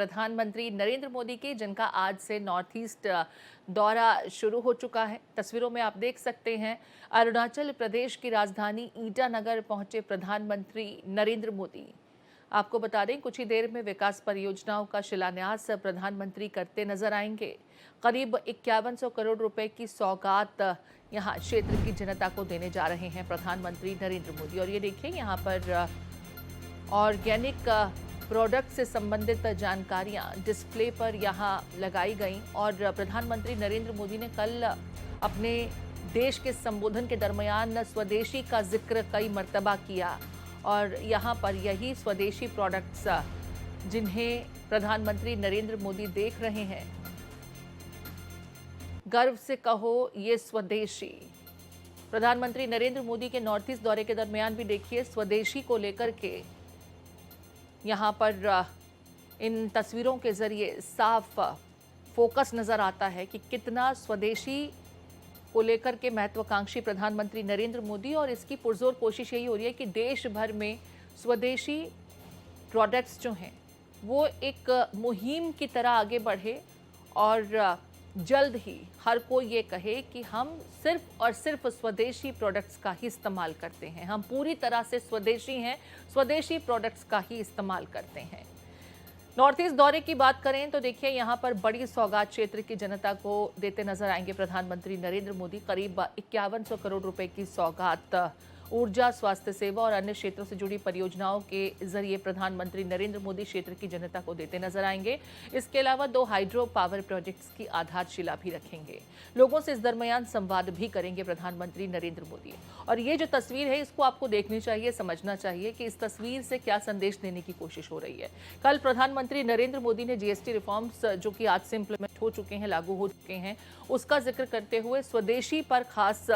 प्रधानमंत्री नरेंद्र मोदी की, जिनका आज से नॉर्थ ईस्ट दौरा शुरू हो चुका है। तस्वीरों में आप देख सकते हैं अरुणाचल प्रदेश की राजधानी ईटानगर पहुंचे प्रधानमंत्री नरेंद्र मोदी। आपको बता दें कुछ ही देर में विकास परियोजनाओं का शिलान्यास प्रधानमंत्री करते नजर आएंगे। करीब 5100 करोड़ रुपए की सौगात यहाँ क्षेत्र की जनता को देने जा रहे हैं प्रधानमंत्री नरेंद्र मोदी। और ये देखिए यहाँ पर ऑर्गेनिक प्रोडक्ट से संबंधित जानकारियां डिस्प्ले पर यहां लगाई गई। और प्रधानमंत्री नरेंद्र मोदी ने कल अपने देश के संबोधन के दरमियान स्वदेशी का जिक्र कई मर्तबा किया। और यहां पर यही स्वदेशी प्रोडक्ट्स जिन्हें प्रधानमंत्री नरेंद्र मोदी देख रहे हैं, गर्व से कहो ये स्वदेशी। प्रधानमंत्री नरेंद्र मोदी के नॉर्थ ईस्ट दौरे के दरमियान भी देखिए स्वदेशी को लेकर के यहाँ पर इन तस्वीरों के जरिए साफ फोकस नजर आता है कि कितना स्वदेशी को लेकर के महत्वाकांक्षी प्रधानमंत्री नरेंद्र मोदी। और इसकी पुरजोर कोशिश यही हो रही है कि देश भर में स्वदेशी प्रोडक्ट्स जो हैं वो एक मुहिम की तरह आगे बढ़े और जल्द ही हर कोई ये कहे कि हम सिर्फ और सिर्फ स्वदेशी प्रोडक्ट्स का ही इस्तेमाल करते हैं, हम पूरी तरह से स्वदेशी हैं, स्वदेशी प्रोडक्ट्स का ही इस्तेमाल करते हैं। नॉर्थ ईस्ट दौरे की बात करें तो देखिए यहाँ पर बड़ी सौगात क्षेत्र की जनता को देते नजर आएंगे प्रधानमंत्री नरेंद्र मोदी। करीब 5100 करोड़ रुपए की सौगात ऊर्जा, स्वास्थ्य सेवा और अन्य क्षेत्रों से जुड़ी परियोजनाओं के जरिए प्रधानमंत्री नरेंद्र मोदी क्षेत्र की जनता को देते नजर आएंगे। इसके अलावा 2 हाइड्रो पावर प्रोजेक्ट्स की आधारशिला भी रखेंगे। लोगों से इस दरमियान संवाद भी करेंगे प्रधानमंत्री नरेंद्र मोदी। और ये जो तस्वीर है इसको आपको देखनी चाहिए, समझना चाहिए कि इस तस्वीर से क्या संदेश देने की कोशिश हो रही है। कल प्रधानमंत्री नरेंद्र मोदी ने जीएसटी रिफॉर्म्स जो कि आज से इंप्लीमेंट हो चुके हैं, लागू हो चुके हैं, उसका जिक्र करते हुए स्वदेशी पर खास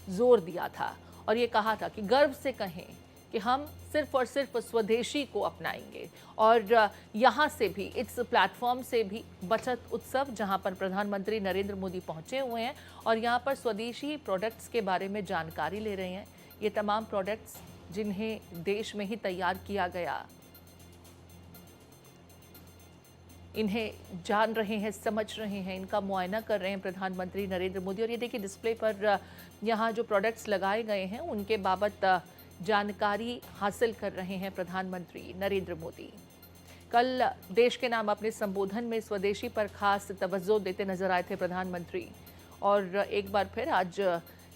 जोर दिया था और ये कहा था कि गर्व से कहें कि हम सिर्फ और सिर्फ स्वदेशी को अपनाएंगे। और यहाँ से भी, इस प्लेटफॉर्म से भी बचत उत्सव जहाँ पर प्रधानमंत्री नरेंद्र मोदी पहुँचे हुए हैं और यहाँ पर स्वदेशी प्रोडक्ट्स के बारे में जानकारी ले रहे हैं। ये तमाम प्रोडक्ट्स जिन्हें देश में ही तैयार किया गया, इन्हें जान रहे हैं, समझ रहे हैं, इनका मुआयना कर रहे हैं प्रधानमंत्री नरेंद्र मोदी। और ये देखिए डिस्प्ले पर यहाँ जो प्रोडक्ट्स लगाए गए हैं उनके बाबत जानकारी हासिल कर रहे हैं प्रधानमंत्री नरेंद्र मोदी। कल देश के नाम अपने संबोधन में स्वदेशी पर खास तवज्जो देते नजर आए थे प्रधानमंत्री। और एक बार फिर आज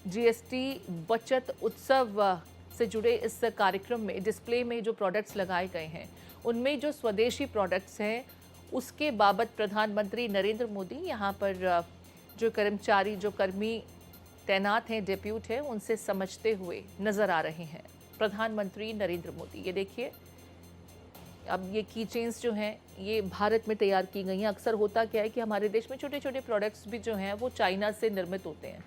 जीएसटी बचत उत्सव से जुड़े इस कार्यक्रम में डिस्प्ले में जो प्रोडक्ट्स लगाए गए हैं उनमें जो स्वदेशी प्रोडक्ट्स हैं उसके बाबत प्रधानमंत्री नरेंद्र मोदी यहाँ पर जो कर्मी तैनात हैं, डेप्यूट हैं, उनसे समझते हुए नजर आ रहे हैं प्रधानमंत्री नरेंद्र मोदी। ये देखिए अब ये की चेन्स जो हैं ये भारत में तैयार की गई हैं। अक्सर होता क्या है कि हमारे देश में छोटे छोटे प्रोडक्ट्स भी जो हैं वो चाइना से निर्मित होते हैं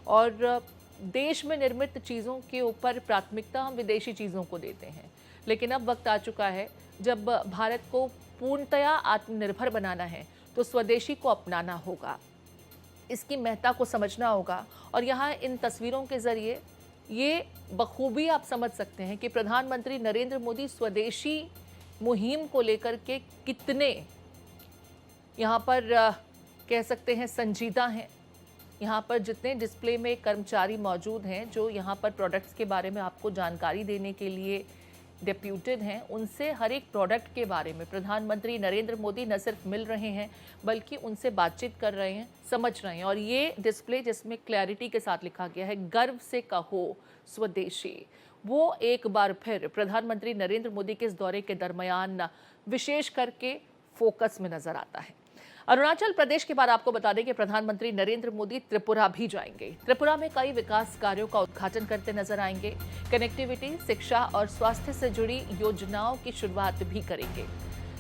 और देश में निर्मित चीज़ों के ऊपर प्राथमिकता हम विदेशी चीज़ों को देते हैं। लेकिन अब वक्त आ चुका है जब भारत को पूर्णतया आत्मनिर्भर बनाना है तो स्वदेशी को अपनाना होगा, इसकी महत्ता को समझना होगा। और यहाँ इन तस्वीरों के जरिए ये बखूबी आप समझ सकते हैं कि प्रधानमंत्री नरेंद्र मोदी स्वदेशी मुहिम को लेकर के कितने यहाँ पर कह सकते हैं संजीदा हैं। यहाँ पर जितने डिस्प्ले में कर्मचारी मौजूद हैं जो यहाँ पर प्रोडक्ट्स के बारे में आपको जानकारी देने के लिए डेप्यूटेड हैं, उनसे हर एक प्रोडक्ट के बारे में प्रधानमंत्री नरेंद्र मोदी न सिर्फ मिल रहे हैं बल्कि उनसे बातचीत कर रहे हैं, समझ रहे हैं। और ये डिस्प्ले जिसमें क्लैरिटी के साथ लिखा गया है गर्व से कहो स्वदेशी, वो एक बार फिर प्रधानमंत्री नरेंद्र मोदी के इस दौरे के दरमियान विशेष करके फोकस में नजर आता है। अरुणाचल प्रदेश के बाद आपको बता दें कि प्रधानमंत्री नरेंद्र मोदी त्रिपुरा भी जाएंगे। त्रिपुरा में कई विकास कार्यों का उद्घाटन करते नजर आएंगे। कनेक्टिविटी, शिक्षा और स्वास्थ्य से जुड़ी योजनाओं की शुरुआत भी करेंगे।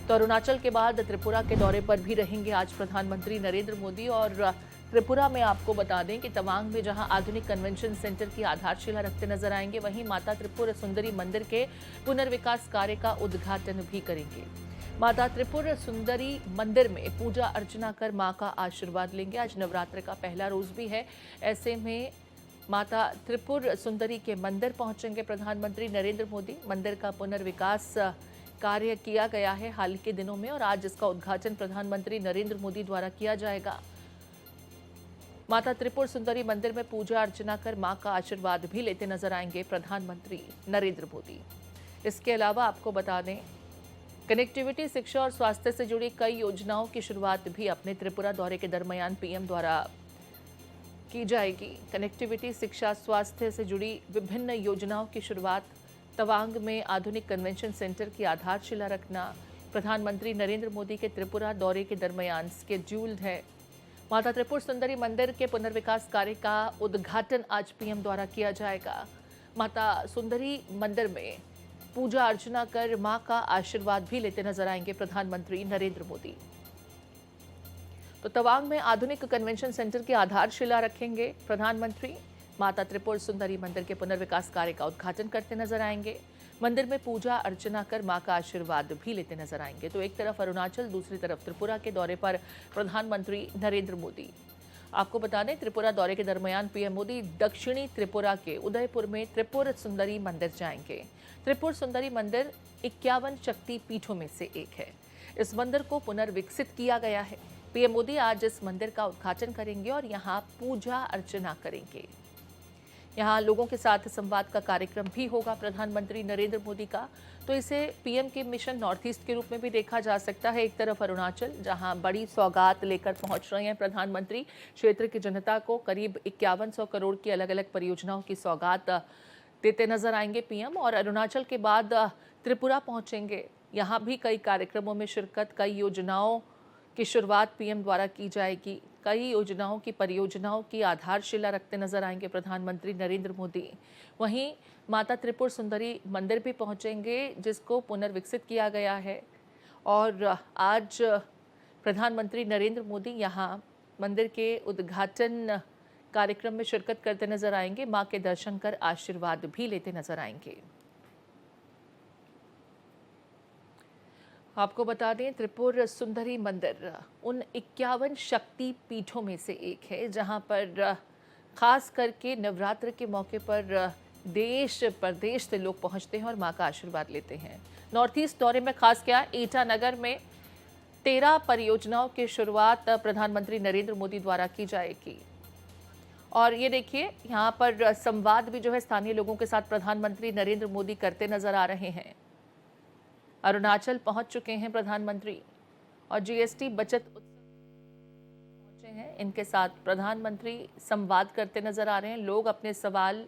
तो अरुणाचल के बाद त्रिपुरा के दौरे पर भी रहेंगे आज प्रधानमंत्री नरेंद्र मोदी। और त्रिपुरा में आपको बता दें कि तवांग में जहां आधुनिक कन्वेंशन सेंटर की आधारशिला रखते नजर आएंगे, वहीं माता त्रिपुर सुंदरी मंदिर के पुनर्विकास कार्य का उद्घाटन भी करेंगे। माता त्रिपुर सुंदरी मंदिर में पूजा अर्चना कर मां का आशीर्वाद लेंगे। आज नवरात्र का पहला रोज भी है, ऐसे में माता त्रिपुर सुंदरी के मंदिर पहुंचेंगे प्रधानमंत्री नरेंद्र मोदी। मंदिर का पुनर्विकास कार्य किया गया है हाल के दिनों में और आज इसका उद्घाटन प्रधानमंत्री नरेंद्र मोदी द्वारा किया जाएगा। माता त्रिपुर सुंदरी मंदिर में पूजा अर्चना कर मां का आशीर्वाद भी लेते नजर आएंगे प्रधानमंत्री नरेंद्र मोदी। इसके अलावा आपको बता दें, कनेक्टिविटी, शिक्षा और स्वास्थ्य से जुड़ी कई योजनाओं की शुरुआत भी अपने त्रिपुरा दौरे के दरमियान पीएम द्वारा की जाएगी। कनेक्टिविटी, शिक्षा, स्वास्थ्य से जुड़ी विभिन्न योजनाओं की शुरुआत, तवांग में आधुनिक कन्वेंशन सेंटर की आधारशिला रखना प्रधानमंत्री नरेंद्र मोदी के त्रिपुरा दौरे के दरमियान स्केड्यूल्ड है। माता त्रिपुर सुंदरी मंदिर के पुनर्विकास कार्य का उद्घाटन आज पीएम द्वारा किया जाएगा। माता सुंदरी मंदिर में पूजा अर्चना कर मां का आशीर्वाद भी लेते नजर आएंगे प्रधानमंत्री नरेंद्र मोदी। तो तवांग में आधुनिक कन्वेंशन सेंटर की आधारशिला रखेंगे प्रधानमंत्री। माता त्रिपुर सुंदरी मंदिर के पुनर्विकास कार्य का उद्घाटन करते नजर आएंगे। मंदिर में पूजा अर्चना कर मां का आशीर्वाद भी लेते नजर आएंगे। तो एक तरफ अरुणाचल, दूसरी तरफ त्रिपुरा के दौरे पर प्रधानमंत्री नरेंद्र मोदी। आपको बता दें, त्रिपुरा दौरे के दरमियान पीएम मोदी दक्षिणी त्रिपुरा के उदयपुर में त्रिपुर सुंदरी मंदिर जाएंगे। त्रिपुर सुंदरी मंदिर 51 शक्ति पीठों में से एक है। इस मंदिर को पुनर्विकसित किया गया है। पीएम मोदी आज इस मंदिर का उद्घाटन करेंगे और यहां पूजा अर्चना करेंगे। यहां लोगों के साथ संवाद का कार्यक्रम भी होगा प्रधानमंत्री नरेंद्र मोदी का। तो इसे पीएम के मिशन नॉर्थ ईस्ट के रूप में भी देखा जा सकता है। एक तरफ अरुणाचल, जहां बड़ी सौगात लेकर पहुंच रहे हैं प्रधानमंत्री, क्षेत्र की जनता को करीब 5100 करोड़ की अलग अलग परियोजनाओं की सौगात देते नजर आएंगे पीएम। और अरुणाचल के बाद त्रिपुरा पहुंचेंगे। यहां भी कई कार्यक्रमों में शिरकत, कई योजनाओं की शुरुआत पीएम द्वारा की जाएगी। कई योजनाओं की परियोजनाओं की आधारशिला रखते नजर आएंगे प्रधानमंत्री नरेंद्र मोदी। वहीं माता त्रिपुर सुंदरी मंदिर भी पहुंचेंगे, जिसको पुनर्विकसित किया गया है। और आज प्रधानमंत्री नरेंद्र मोदी यहां मंदिर के उद्घाटन कार्यक्रम में शिरकत करते नजर आएंगे। मां के दर्शन कर आशीर्वाद भी लेते नजर आएंगे। आपको बता दें, त्रिपुर सुंदरी मंदिर उन 51 शक्ति पीठों में से एक है, जहां पर खास करके नवरात्र के मौके पर देश प्रदेश से लोग पहुंचते हैं और मां का आशीर्वाद लेते हैं। नॉर्थ ईस्ट दौरे में खास क्या, ईटानगर में 13 परियोजनाओं की शुरुआत प्रधानमंत्री नरेंद्र मोदी द्वारा की जाएगी। और ये देखिए, यहाँ पर संवाद भी जो है स्थानीय लोगों के साथ प्रधानमंत्री नरेंद्र मोदी करते नजर आ रहे हैं। अरुणाचल पहुंच चुके हैं प्रधानमंत्री और जीएसटी बचत उत्सव पहुंचे हैं। इनके साथ प्रधानमंत्री संवाद करते नजर आ रहे हैं। लोग अपने सवाल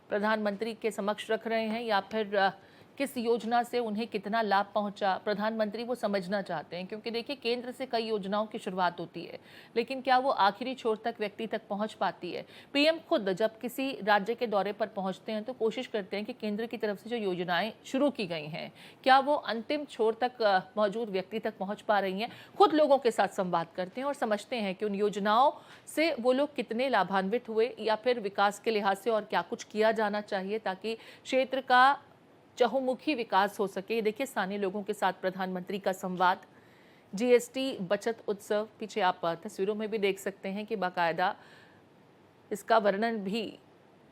प्रधानमंत्री के समक्ष रख रहे हैं या फिर किस योजना से उन्हें कितना लाभ पहुंचा, प्रधानमंत्री वो समझना चाहते हैं। क्योंकि देखिए, केंद्र से कई योजनाओं की शुरुआत होती है, लेकिन क्या वो आखिरी छोर तक व्यक्ति तक पहुंच पाती है? पीएम खुद जब किसी राज्य के दौरे पर पहुंचते हैं तो कोशिश करते हैं कि केंद्र की तरफ से जो योजनाएं शुरू की गई हैं, क्या वो अंतिम छोर तक मौजूद व्यक्ति तक पहुँच पा रही हैं। खुद लोगों के साथ संवाद करते हैं और समझते हैं कि उन योजनाओं से वो लोग कितने लाभान्वित हुए या फिर विकास के लिहाज से और क्या कुछ किया जाना चाहिए ताकि क्षेत्र का चहुमुखी विकास हो सके। देखिए, स्थानीय लोगों के साथ प्रधानमंत्री का संवाद। जीएसटी बचत उत्सव, पीछे आप तस्वीरों में भी देख सकते हैं कि बाकायदा इसका वर्णन भी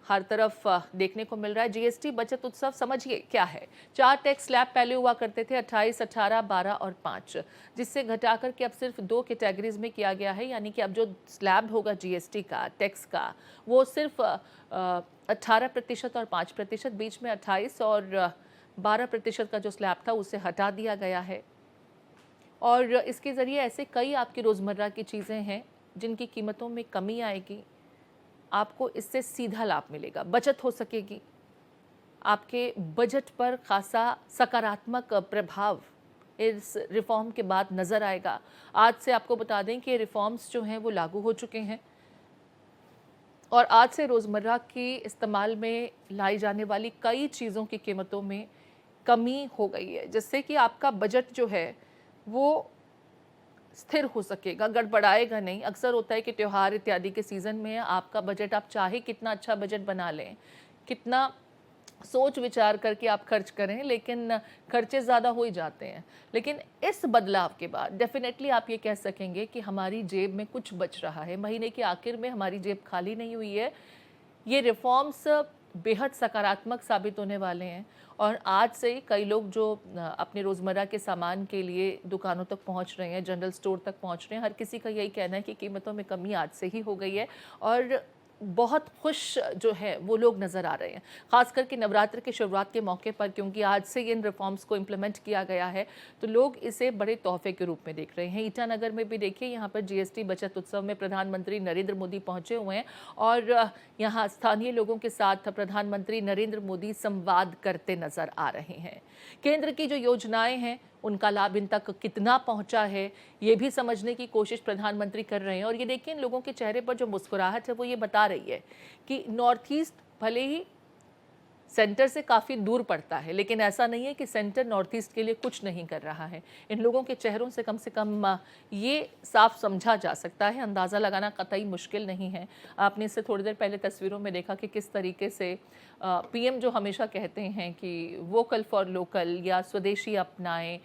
हर तरफ देखने को मिल रहा है। जीएसटी बचत उत्सव समझिए क्या है। 4 टैक्स स्लैब पहले हुआ करते थे, 28, 18, 12 और 5, जिससे घटाकर के अब सिर्फ 2 कैटेगरीज में किया गया है। यानी कि अब जो स्लैब होगा जीएसटी का, टैक्स का, वो सिर्फ 18% और 5%, बीच में 28 और 12% का जो स्लैब था उसे हटा दिया गया है। और इसके ज़रिए ऐसे कई आपकी रोज़मर्रा की चीज़ें हैं जिनकी कीमतों में कमी आएगी। आपको इससे सीधा लाभ मिलेगा, बचत हो सकेगी, आपके बजट पर खासा सकारात्मक प्रभाव इस रिफॉर्म के बाद नज़र आएगा। आज से आपको बता दें कि रिफॉर्म्स जो हैं वो लागू हो चुके हैं और आज से रोज़मर्रा के इस्तेमाल में लाई जाने वाली कई चीज़ों की कीमतों में कमी हो गई है, जिससे कि आपका बजट जो है वो स्थिर हो सकेगा, गड़बड़ाएगा नहीं। अक्सर होता है कि त्यौहार इत्यादि के सीज़न में आपका बजट, आप चाहे कितना अच्छा बजट बना लें, कितना सोच विचार करके आप खर्च करें, लेकिन खर्चे ज़्यादा हो ही जाते हैं। लेकिन इस बदलाव के बाद डेफिनेटली आप ये कह सकेंगे कि हमारी जेब में कुछ बच रहा है, महीने के आखिर में हमारी जेब खाली नहीं हुई है। ये रिफॉर्म्स बेहद सकारात्मक साबित होने वाले हैं। और आज से ही कई लोग जो अपने रोज़मर्रा के सामान के लिए दुकानों तक पहुंच रहे हैं, जनरल स्टोर तक पहुंच रहे हैं, हर किसी का यही कहना है कि कीमतों में कमी आज से ही हो गई है और बहुत खुश जो है वो लोग नज़र आ रहे हैं। ख़ास करके नवरात्र की शुरुआत के मौके पर, क्योंकि आज से इन रिफॉर्म्स को इम्प्लीमेंट किया गया है, तो लोग इसे बड़े तोहफे के रूप में देख रहे हैं। ईटानगर में भी देखिए, यहाँ पर जीएसटी बचत उत्सव में प्रधानमंत्री नरेंद्र मोदी पहुंचे हुए हैं और यहाँ स्थानीय लोगों के साथ प्रधानमंत्री नरेंद्र मोदी संवाद करते नजर आ रहे हैं। केंद्र की जो योजनाएं हैं उनका लाभ इन तक कितना पहुंचा है, ये भी समझने की कोशिश प्रधानमंत्री कर रहे हैं। और ये देखिए, इन लोगों के चेहरे पर जो मुस्कुराहट है वो ये बता रही है कि नॉर्थ ईस्ट भले ही सेंटर से काफ़ी दूर पड़ता है, लेकिन ऐसा नहीं है कि सेंटर नॉर्थ ईस्ट के लिए कुछ नहीं कर रहा है। इन लोगों के चेहरों से कम ये साफ समझा जा सकता है, अंदाज़ा लगाना कतई मुश्किल नहीं है। आपने इससे थोड़ी देर पहले तस्वीरों में देखा कि किस तरीके से पीएम जो हमेशा कहते हैं कि वोकल फॉर लोकल या स्वदेशी अपनाएं,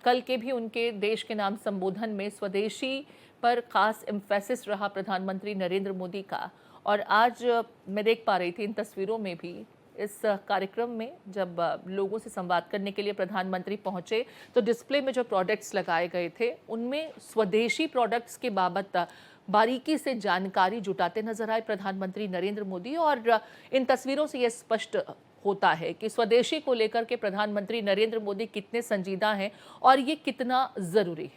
कल के भी उनके देश के नाम संबोधन में स्वदेशी पर खास एम्फेसिस रहा प्रधानमंत्री नरेंद्र मोदी का। और आज मैं देख पा रही थी इन तस्वीरों में भी, इस कार्यक्रम में जब लोगों से संवाद करने के लिए प्रधानमंत्री पहुंचे तो डिस्प्ले में जो प्रोडक्ट्स लगाए गए थे उनमें स्वदेशी प्रोडक्ट्स के बाबत बारीकी से जानकारी जुटाते नजर आए प्रधानमंत्री नरेंद्र मोदी। और इन तस्वीरों से यह स्पष्ट होता है कि स्वदेशी को लेकर के प्रधानमंत्री नरेंद्र मोदी कितने संजीदा हैं और ये कितना ज़रूरी है।